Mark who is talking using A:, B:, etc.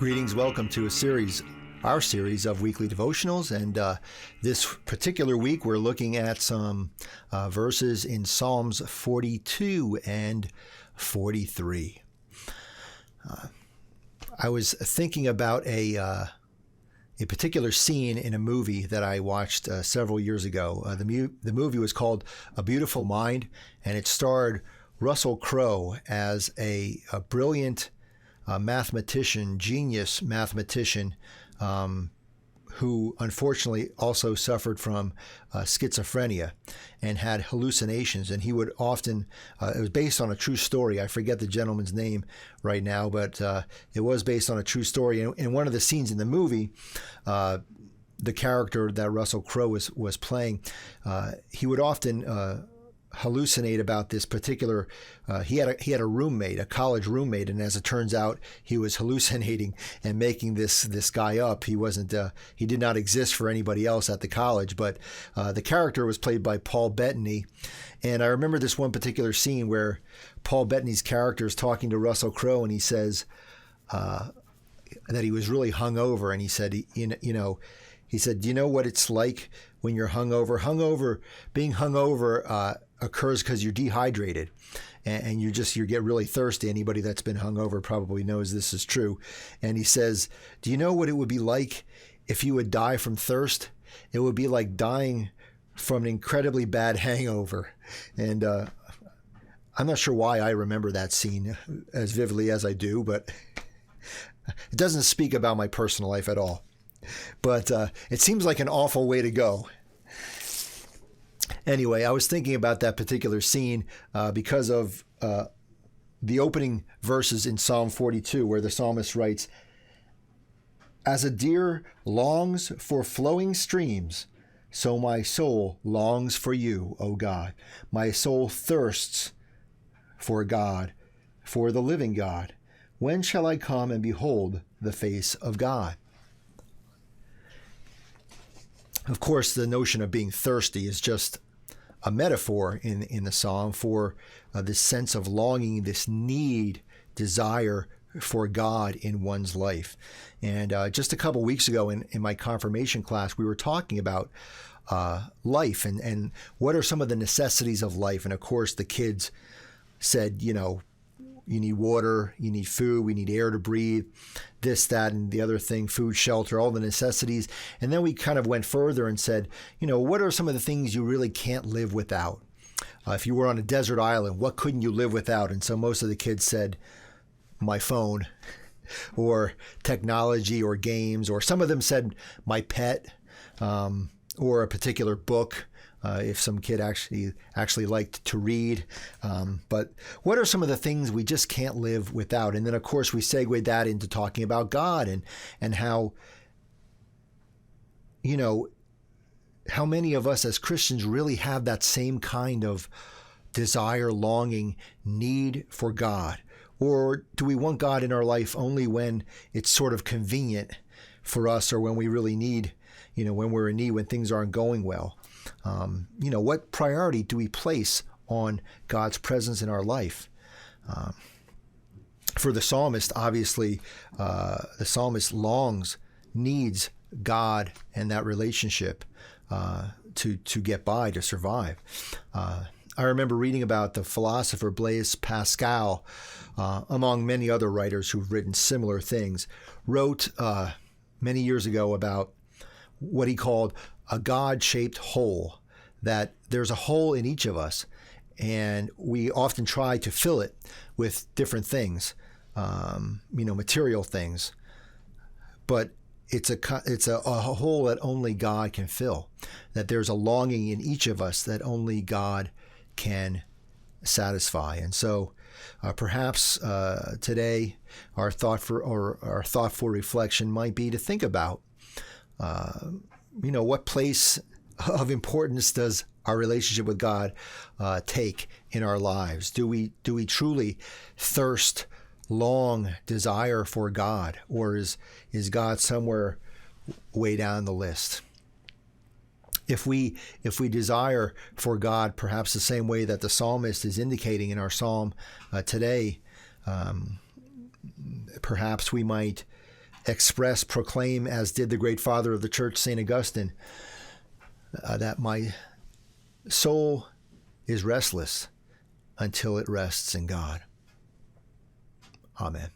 A: Greetings, welcome to our series of weekly devotionals, and this particular week we're looking at some verses in Psalms 42 and 43. I was thinking about a particular scene in a movie that I watched several years ago. The movie was called A Beautiful Mind, and it starred Russell Crowe as a brilliant genius mathematician, who unfortunately also suffered from schizophrenia and had hallucinations. And he would often, it was based on a true story. I forget the gentleman's name right now, but it was based on a true story. And in one of the scenes in the movie, the character that Russell Crowe was playing, he would often hallucinate about this particular. He had a roommate, a college roommate, and as it turns out, he was hallucinating and making this guy up. He wasn't. He did not exist for anybody else at the college. But the character was played by Paul Bettany, and I remember this one particular scene where Paul Bettany's character is talking to Russell Crowe, and he says that he was really hungover, and he said, he said, "Do you know what it's like when you're hungover? Being hungover occurs because you're dehydrated, and you get really thirsty. Anybody that's been hungover probably knows this is true." And he says, "Do you know what it would be like if you would die from thirst? It would be like dying from an incredibly bad hangover." And I'm not sure why I remember that scene as vividly as I do, but it doesn't speak about my personal life at all. But it seems like an awful way to go. Anyway, I was thinking about that particular scene because of the opening verses in Psalm 42, where the psalmist writes, "As a deer longs for flowing streams, so my soul longs for you, O God. My soul thirsts for God, for the living God. When shall I come and behold the face of God?" Of course, the notion of being thirsty is just a metaphor in the psalm for this sense of longing, this need, desire for God in one's life. And just a couple weeks ago in my confirmation class, we were talking about life and what are some of the necessities of life. And of course, the kids said, you need water, you need food, we need air to breathe, this, that, and the other thing, food, shelter, all the necessities. And then we kind of went further and said, what are some of the things you really can't live without? If you were on a desert island, what couldn't you live without? And so most of the kids said, my phone, or technology, or games, or some of them said, my pet, or a particular book. If some kid actually liked to read. But what are some of the things we just can't live without? And then, of course, we segued that into talking about God and how, how many of us as Christians really have that same kind of desire, longing, need for God? Or do we want God in our life only when it's sort of convenient for us, or when we really need, when we're in need, when things aren't going well? What priority do we place on God's presence in our life? For the psalmist, obviously, the psalmist needs God and that relationship to get by, to survive. I remember reading about the philosopher Blaise Pascal, among many other writers who've written similar things, wrote many years ago about what he called a God-shaped hole, that there's a hole in each of us, and we often try to fill it with different things, material things, but it's a hole that only God can fill, that there's a longing in each of us that only God can satisfy. And so perhaps today our thoughtful reflection might be to think about what place of importance does our relationship with God take in our lives? Do we truly thirst, long, desire for God, or is God somewhere way down the list? If we desire for God, perhaps the same way that the psalmist is indicating in our psalm today, perhaps we might express, proclaim, as did the great father of the church, St. Augustine, that my soul is restless until it rests in God. Amen.